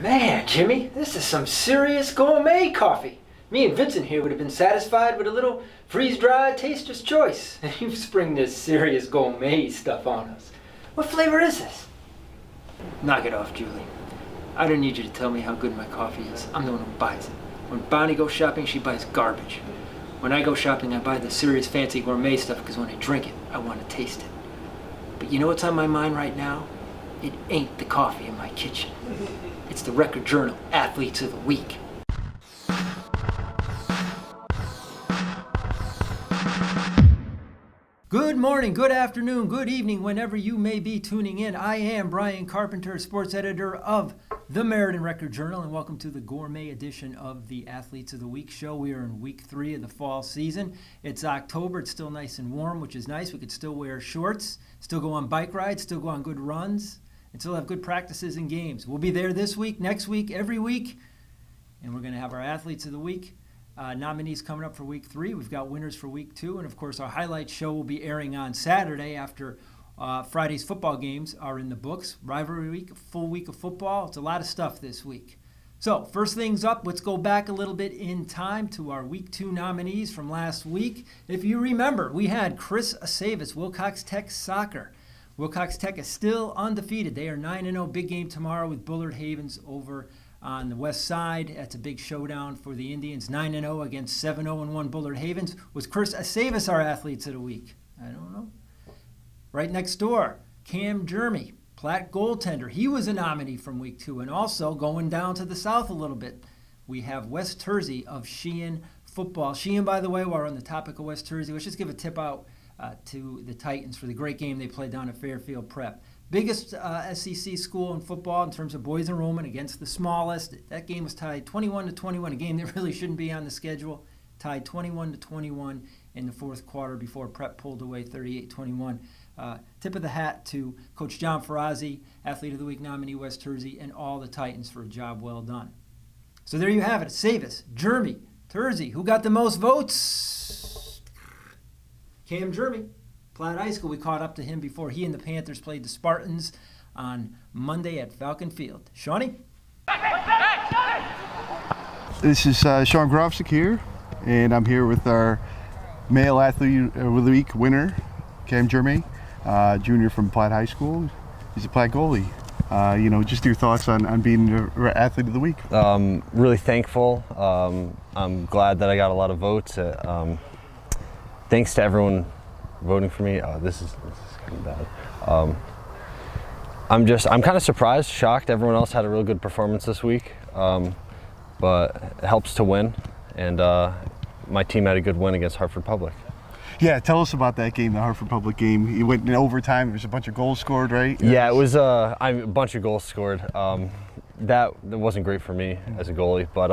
Man, Jimmy, this is some serious gourmet coffee. Me and Vincent here would have been satisfied with a little freeze-dried taster's choice. You spring this serious gourmet stuff on us. What flavor is this? Knock it off, Julie. I don't need you to tell me how good my coffee is. I'm the one who buys it. When Bonnie goes shopping, she buys garbage. When I go shopping, I buy the serious fancy gourmet stuff because when I drink it, I want to taste it. But you know what's on my mind right now? It ain't the coffee in my kitchen. It's the Record Journal Athletes of the Week. Good morning, good afternoon, good evening, whenever you may be tuning in. I am Bryant Carpenter, sports editor of the Meriden Record Journal, and welcome to the gourmet edition of the Athletes of the Week show. We are in week 3 of the fall season. It's October. It's still nice and warm, which is nice. We could still wear shorts, still go on bike rides, still go on good runs, and still have good practices and games. We'll be there this week, next week, every week, and we're going to have our Athletes of the Week nominees coming up for week 3. We've got winners for week 2, and of course our highlight show will be airing on Saturday after Friday's football games are in the books. Rivalry week, a full week of football. It's a lot of stuff this week. So first things up, let's go back a little bit in time to our week 2 nominees from last week. If you remember, we had Chris Aceves, Wilcox Tech Soccer. Wilcox Tech is still undefeated. They are 9-0. Big game tomorrow with Bullard Havens over on the west side. That's a big showdown for the Indians. 9-0 against 7-0-1 Bullard Havens. Was Chris Aceves our Athletes of the Week? I don't know. Right next door, Cam Germe, Platt goaltender. He was a nominee from week 2. And also going down to the south a little bit, we have West Tersey of Sheehan football. Sheehan, by the way, while we're on the topic of West Tersey, let's just give a tip out to the Titans for the great game they played down at Fairfield Prep. Biggest SEC school in football in terms of boys enrollment against the smallest. That game was tied 21-21, a game that really shouldn't be on the schedule. Tied 21-21 in the fourth quarter before Prep pulled away 38-21. Tip of the hat to Coach John Ferrazzi, Athlete of the Week nominee West Tersey, and all the Titans for a job well done. So there you have it. Aceves, Germe, Tersey. Who got the most votes? Cam Germe. Platt High School, we caught up to him before he and the Panthers played the Spartans on Monday at Falcon Field. Shawnee? This is Sean Grofsik here, and I'm here with our male Athlete of the Week winner, Cam Germe, junior from Platt High School. He's a Platt goalie. Just your thoughts on being the Athlete of the Week. Really thankful. I'm glad that I got a lot of votes. Thanks to everyone voting for me. This is kind of bad. I'm kind of surprised, shocked. Everyone else had a real good performance this week, but it helps to win, and my team had a good win against Hartford Public. Yeah, tell us about that game, the Hartford Public game. You went in overtime. There was a bunch of goals scored, right? Yeah, it was a bunch of goals scored. That wasn't great for me as a goalie, but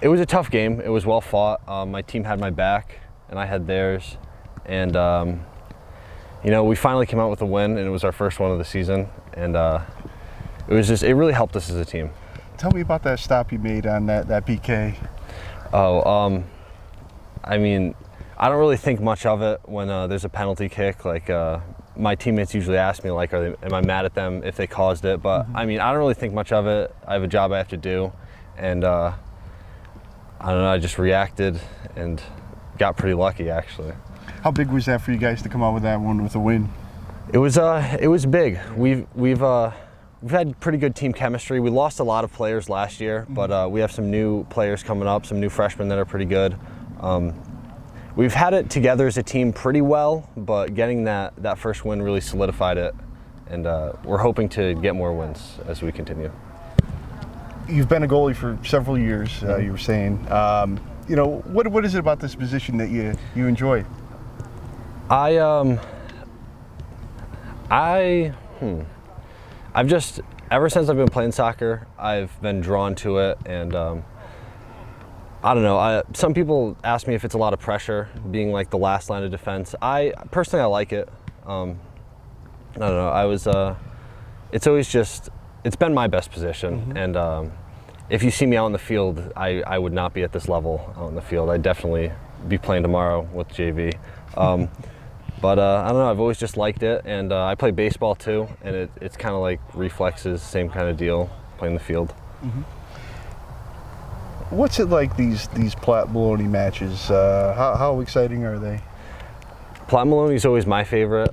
it was a tough game. It was well fought. My team had my back, and I had theirs. And, we finally came out with a win, and it was our first one of the season. And it really helped us as a team. Tell me about that stop you made on that PK. I don't really think much of it when there's a penalty kick. Like, my teammates usually ask me, like, am I mad at them if they caused it? But, I don't really think much of it. I have a job I have to do. And, I don't know, I just reacted and got pretty lucky, actually. How big was that for you guys to come out with that one with a win? It was big. We've had pretty good team chemistry. We lost a lot of players last year, but we have some new players coming up, some new freshmen that are pretty good. We've had it together as a team pretty well, but getting that first win really solidified it, and we're hoping to get more wins as we continue. You've been a goalie for several years, you were saying. What is it about this position that you enjoy? I've just, ever since I've been playing soccer, I've been drawn to it, and I don't know, some people ask me if it's a lot of pressure, being like the last line of defense. Personally, I like it. I don't know, it's been my best position, and if you see me out in the field, I would not be at this level out in the field. I'd definitely be playing tomorrow with JV. But I don't know, I've always just liked it, and I play baseball too, and it's kind of like reflexes, same kind of deal. playing the field. What's it like these Platt Maloney matches? How exciting are they? Platt Maloney is always my favorite.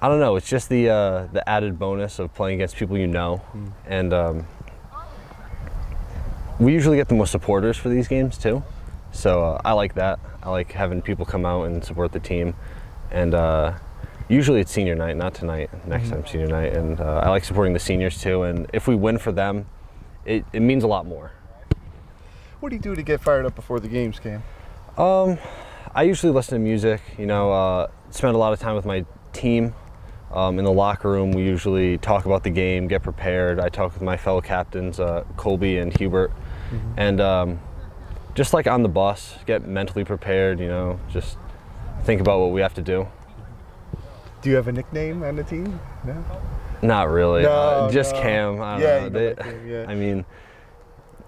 I don't know. It's just the added bonus of playing against people you know, and we usually get the most supporters for these games too. So I like that. I like having people come out and support the team, and usually it's senior night, not tonight. Next time senior night, and I like supporting the seniors too. And if we win for them, it means a lot more. What do you do to get fired up before the games, Cam? I usually listen to music. You know, spend a lot of time with my team. In the locker room, we usually talk about the game, get prepared. I talk with my fellow captains, Colby and Hubert, and just like on the bus, get mentally prepared. You know, just think about what we have to do. Do you have a nickname on the team? No. Not really. No, just no. Cam. I don't know. Yeah. I mean,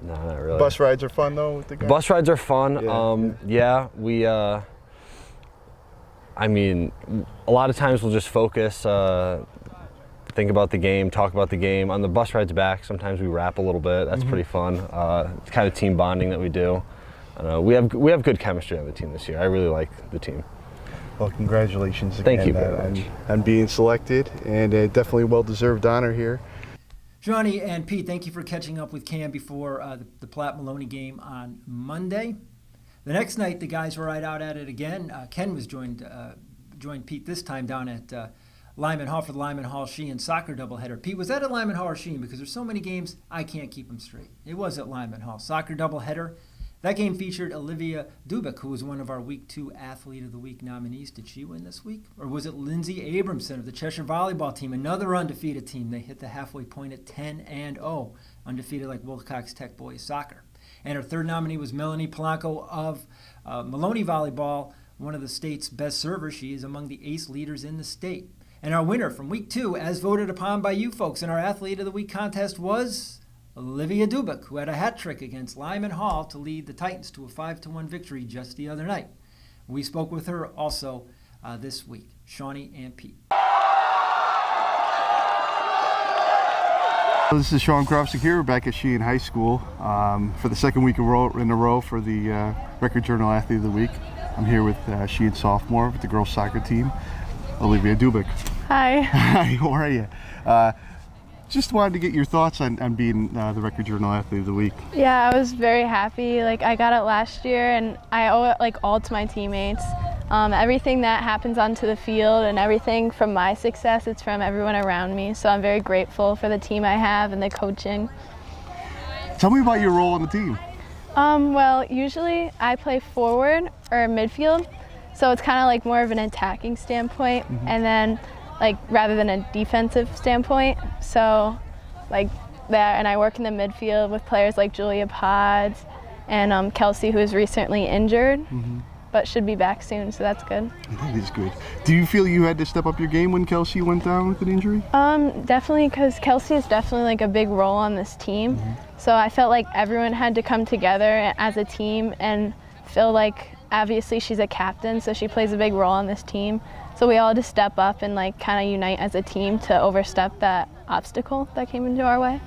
no, not really. Bus rides are fun though with the guys? Bus rides are fun. We. I mean, a lot of times we'll just focus, think about the game, talk about the game. On the bus rides back, sometimes we rap a little bit. That's pretty fun. It's kind of team bonding that we do. We have good chemistry on the team this year. I really like the team. Well, congratulations again. Thank you very much. On being selected, and definitely a well-deserved honor here. Johnny and Pete, thank you for catching up with Cam before the Platt Maloney game on Monday. The next night, the guys were right out at it again. Ken was joined Pete this time down at Lyman Hall for the Lyman Hall Sheehan soccer doubleheader. Pete, was that at Lyman Hall or Sheehan? Because there's so many games, I can't keep them straight. It was at Lyman Hall. Soccer doubleheader. That game featured Olivia Dubuc, who was one of our Week 2 Athlete of the Week nominees. Did she win this week? Or was it Lindsay Abramson of the Cheshire Volleyball team, another undefeated team? They hit the halfway point at 10-0, undefeated like Wilcox Tech Boys Soccer. And her third nominee was Melanie Polanco of Maloney Volleyball, one of the state's best servers. She is among the ace leaders in the state. And our winner from Week 2, as voted upon by you folks in our Athlete of the Week contest, was Olivia Dubuc, who had a hat trick against Lyman Hall to lead the Titans to a 5-1 victory just the other night. We spoke with her also this week, Shawnee and Pete. This is Sean Grofsik here. We're back at Sheehan High School for the second week in a row for the Record Journal Athlete of the Week. I'm here with Sheehan sophomore with the girls soccer team, Olivia Dubuc. Hi. Hi, how are you? Just wanted to get your thoughts on being the Record Journal Athlete of the Week. Yeah, I was very happy. Like, I got it last year, and I owe it all to my teammates. Everything that happens onto the field and everything from my success, it's from everyone around me. So I'm very grateful for the team I have and the coaching. Tell me about your role on the team. Well, usually I play forward or midfield, so it's kind of like more of an attacking standpoint, and then rather than a defensive standpoint. So like that, and I work in the midfield with players like Julia Pods and Kelsey, who is recently injured. But should be back soon, so that's good. That is good. Do you feel you had to step up your game when Kelsey went down with an injury? Definitely, because Kelsey is definitely a big role on this team. So I felt like everyone had to come together as a team and feel like, obviously she's a captain, so she plays a big role on this team. So we all had to step up and kind of unite as a team to overstep that obstacle that came into our way.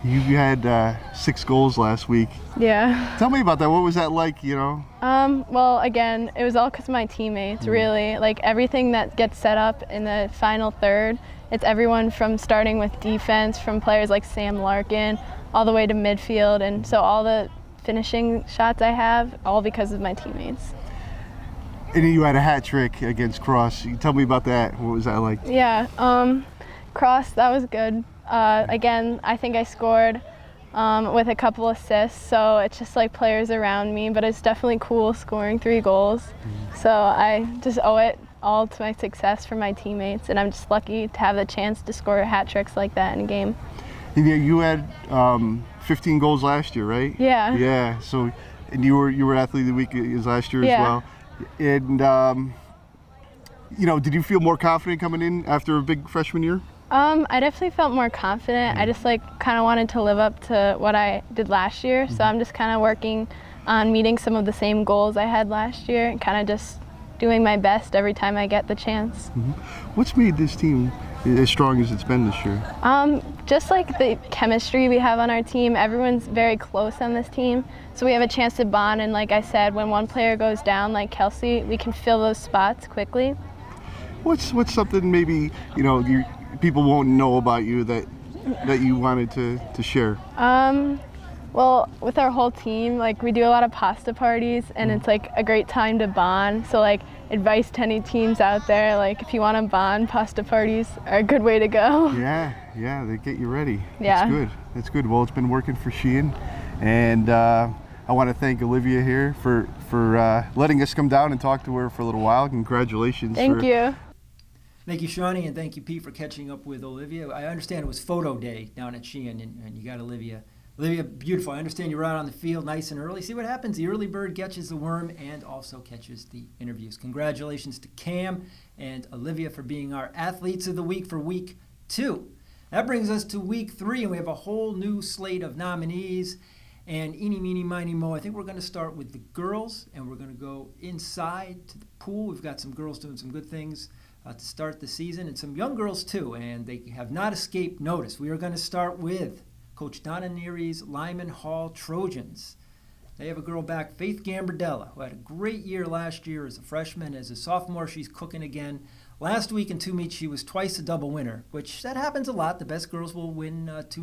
You had 6 goals last week. Yeah. Tell me about that. What was that like, Well, again, it was all because of my teammates, really. Everything that gets set up in the final third, it's everyone from starting with defense, from players like Sam Larkin, all the way to midfield. And so all the finishing shots I have, all because of my teammates. And you had a hat trick against Cross. Tell me about that. What was that like? Yeah, Cross, that was good. Again, I think I scored with a couple assists, so it's just players around me, but it's definitely cool scoring 3 goals. So I just owe it all to my success from my teammates, and I'm just lucky to have the chance to score hat tricks like that in a game. And you had 15 goals last year, right? Yeah. Yeah. So, and you were Athlete of the Week last year as well. And did you feel more confident coming in after a big freshman year? I definitely felt more confident. I just kind of wanted to live up to what I did last year. So I'm just kind of working on meeting some of the same goals I had last year and kind of just doing my best every time I get the chance. What's made this team as strong as it's been this year? Just like the chemistry we have on our team, everyone's very close on this team, so we have a chance to bond. And like I said, when one player goes down, like Kelsey, we can fill those spots quickly. What's something maybe people won't know about you that you wanted to share? Well, with our whole team, like we do a lot of pasta parties, and it's like a great time to bond. So like advice to any teams out there, like if you want to bond, pasta parties are a good way to go. Yeah, they get you ready. Yeah. That's good. Well, it's been working for Sheehan, and I want to thank Olivia here for letting us come down and talk to her for a little while. Congratulations. Thank you. Thank you, Shawnee, and thank you, Pete, for catching up with Olivia. I understand it was photo day down at Sheehan, and you got Olivia. Olivia, beautiful. I understand you're out on the field nice and early. See what happens. The early bird catches the worm and also catches the interviews. Congratulations to Cam and Olivia for being our Athletes of the Week for Week 2. That brings us to Week 3, and we have a whole new slate of nominees. And eeny, meeny, miny, mo, I think we're going to start with the girls, and we're going to go inside to the pool. We've got some girls doing some good things to start the season, and some young girls too, and they have not escaped notice. We are going to start with Coach Donna Neary's Lyman Hall Trojans. They have a girl back, Faith Gambardella, who had a great year last year as a freshman. As a sophomore, she's cooking again. Last week in 2 meets, she was twice a double winner, which that happens a lot. The best girls will win 2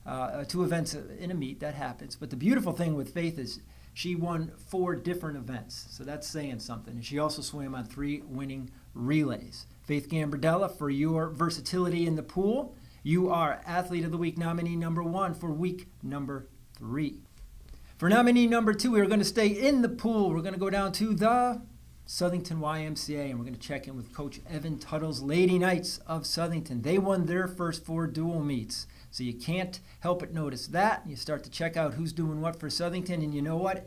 events in a meet. That happens. But the beautiful thing with Faith is she won 4 different events, so that's saying something. And she also swam on 3 winning relays. Faith Gambardella, for your versatility in the pool, you are Athlete of the Week nominee number 1 for week number 3. For nominee number 2, we are going to stay in the pool. We're going to go down to the Southington YMCA, and we're going to check in with Coach Evan Tuttle's Lady Knights of Southington. They won their first 4 dual meets, so you can't help but notice that. You start to check out who's doing what for Southington, and you know what?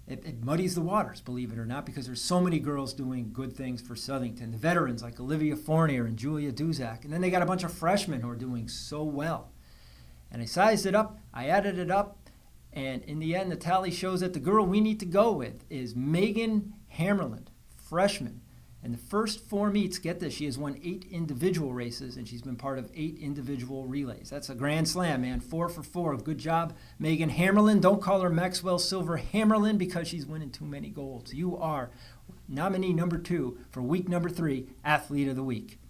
It muddies the waters, believe it or not, because there's so many girls doing good things for Southington. The veterans like Olivia Fournier and Julia Dubuc, and then they got a bunch of freshmen who are doing so well. And I sized it up, I added it up, and in the end, the tally shows that the girl we need to go with is Megan Hammerland, freshman. And the first 4 meets, get this, she has won 8 individual races, and she's been part of 8 individual relays. That's a grand slam, man. 4 for 4. Good job, Megan Hammerland. Don't call her Maxwell Silver Hammerland because she's winning too many golds. You are nominee number 2 for week number 3, Athlete of the Week.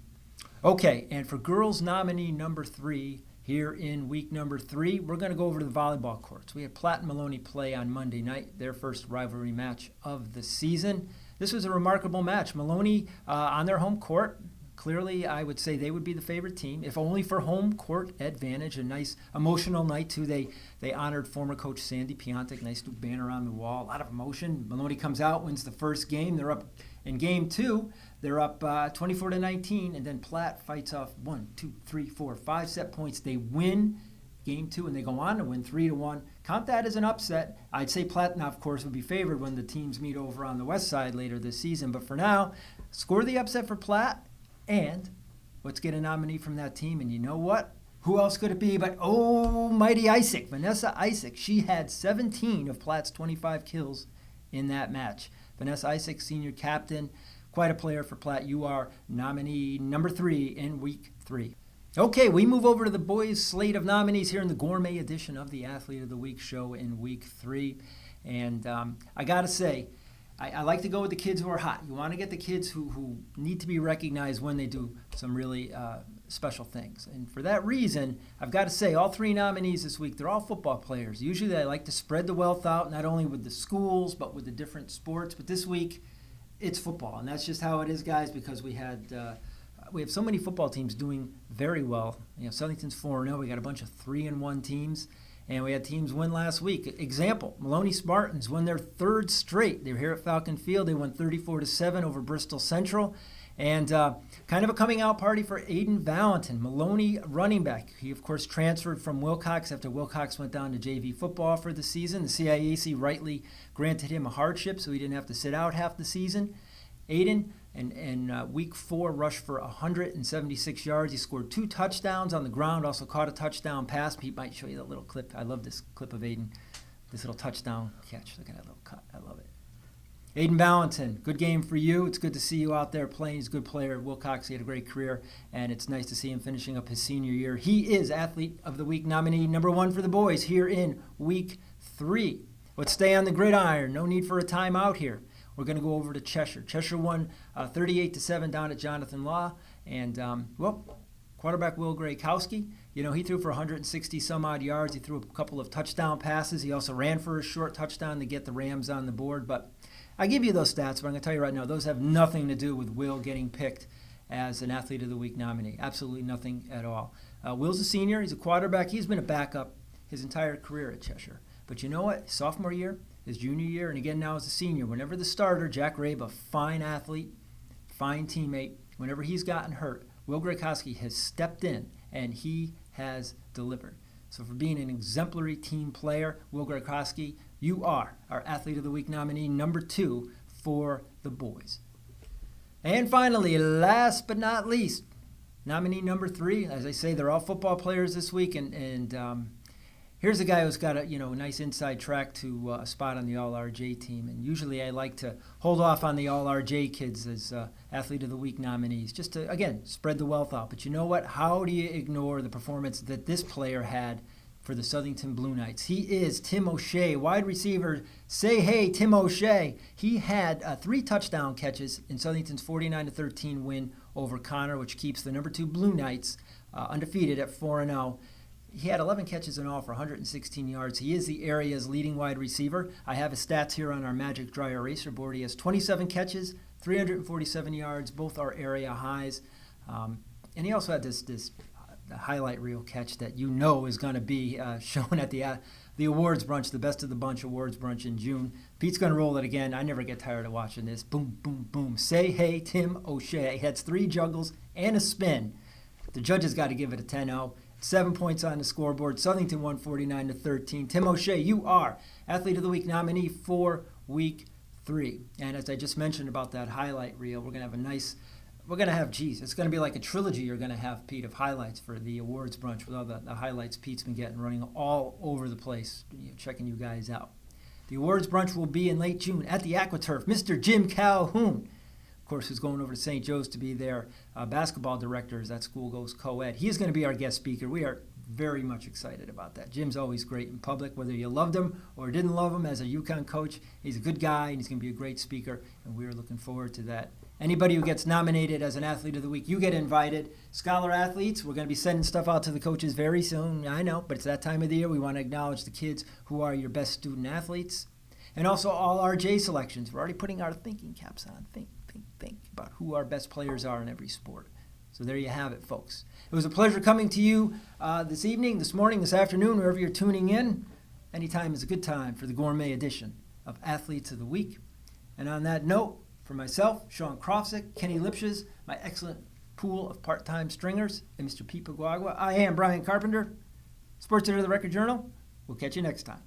Okay, and for girls nominee number 3, here in week number 3, we're going to go over to the volleyball courts. We had Platt and Maloney play on Monday night, their first rivalry match of the season. This was a remarkable match. Maloney on their home court. Clearly, I would say they would be the favorite team, if only for home court advantage. A nice emotional night, too. They honored former coach Sandy Piontek. Nice new banner on the wall. A lot of emotion. Maloney comes out, wins the first game. They're up in game 2. They're up 24-19, and then Platt fights off 5 set points. They win game 2, and they go on to win 3-1. Count that as an upset. I'd say Platt now, of course, would be favored when the teams meet over on the west side later this season. But for now, score the upset for Platt, and let's get a nominee from that team. And you know what? Who else could it be but mighty Isaac, Vanessa Isaac. She had 17 of Platt's 25 kills in that match. Vanessa Isaac, senior captain, quite a player for Platt. You are nominee number 3 in week 3. Okay, we move over to the boys' slate of nominees here in the gourmet edition of the Athlete of the Week show in week 3. And I got to say, I like to go with the kids who are hot. You want to get the kids who need to be recognized when they do some really special things. And for that reason, I've got to say, all 3 nominees this week, they're all football players. Usually they like to spread the wealth out, not only with the schools, but with the different sports. But this week, it's football. And that's just how it is, guys, because we have so many football teams doing very well. Southington's 4-0. We got a bunch of 3-1 teams. And we had teams win last week. Example, Maloney Spartans won their 3rd straight. They were here at Falcon Field. They won 34-7 over Bristol Central. And kind of a coming out party for Aiden Valentin, Maloney running back. He, of course, transferred from Wilcox after Wilcox went down to JV football for the season. The CIAC rightly granted him a hardship, so he didn't have to sit out half the season. Aiden, in week 4, rushed for 176 yards. He scored 2 touchdowns on the ground, also caught a touchdown pass. Pete might show you that little clip. I love this clip of Aiden, this little touchdown catch. Look at that little cut. I love it. Aiden Valentin, good game for you. It's good to see you out there playing. He's a good player. Will Cox, he had a great career, and it's nice to see him finishing up his senior year. He is Athlete of the Week nominee number 1 for the boys here in Week 3. Let's stay on the gridiron. No need for a timeout here. We're going to go over to Cheshire. Cheshire won 38-7 down at Jonathan Law, and, quarterback Will Graykowski, he threw for 160 some odd yards. He threw a couple of touchdown passes. He also ran for a short touchdown to get the Rams on the board, but I give you those stats, but I'm going to tell you right now, those have nothing to do with Will getting picked as an Athlete of the Week nominee. Absolutely nothing at all. Will's a senior. He's a quarterback. He's been a backup his entire career at Cheshire. But you know what? Sophomore year, his junior year, and again now as a senior, whenever the starter, Jack Rabe, a fine athlete, fine teammate, whenever he's gotten hurt, Will Graykowski has stepped in, and he has delivered. So for being an exemplary team player, Will Graykowski, you are our Athlete of the Week nominee number 2 for the boys. And finally, last but not least, nominee number 3. As I say, they're all football players this week, and here's a guy who's got a nice inside track to a spot on the All-RJ team. And usually I like to hold off on the All-RJ kids as Athlete of the Week nominees, just to, again, spread the wealth out. But you know what? How do you ignore the performance that this player had for the Southington Blue Knights? He is Tim O'Shea, wide receiver. Say hey, Tim O'Shea. He had 3 touchdown catches in Southington's 49-13 win over Connor, which keeps the number 2 Blue Knights undefeated at 4-0. He had 11 catches in all for 116 yards. He is the area's leading wide receiver. I have his stats here on our Magic Dry Eraser board. He has 27 catches, 347 yards. Both are area highs. And he also had this highlight reel catch that is going to be shown at the awards brunch, the Best of the Bunch awards brunch in June. Pete's going to roll it again. I never get tired of watching this. Boom, boom, boom. Say hey, Tim O'Shea. He has 3 juggles and a spin. The judges got to give it a 10-0. 7 points on the scoreboard. Southington won 49-13. Tim O'Shea, you are Athlete of the Week nominee for Week 3. And as I just mentioned about that highlight reel, we're going to have it's going to be like a trilogy you're going to have, Pete, of highlights for the awards brunch with all the highlights Pete's been getting, running all over the place, checking you guys out. The awards brunch will be in late June at the AquaTurf. Mr. Jim Calhoun, of course, who's going over to St. Joe's to be their basketball director as that school goes co-ed. He is going to be our guest speaker. We are very much excited about that. Jim's always great in public, whether you loved him or didn't love him as a UConn coach. He's a good guy, and he's going to be a great speaker, and we are looking forward to that. Anybody who gets nominated as an Athlete of the Week, you get invited. Scholar athletes, we're going to be sending stuff out to the coaches very soon. I know, but it's that time of the year. We want to acknowledge the kids who are your best student athletes. And also all RJ selections. We're already putting our thinking caps on. Think about who our best players are in every sport. So there you have it, folks. It was a pleasure coming to you this evening, this morning, this afternoon, wherever you're tuning in. Anytime is a good time for the gourmet edition of Athletes of the Week. And on that note, for myself, Sean Krofsick, Kenny Lipshes, my excellent pool of part-time stringers, and Mr. Pete Paguagua, I am Bryant Carpenter, Sports Editor of the Record Journal. We'll catch you next time.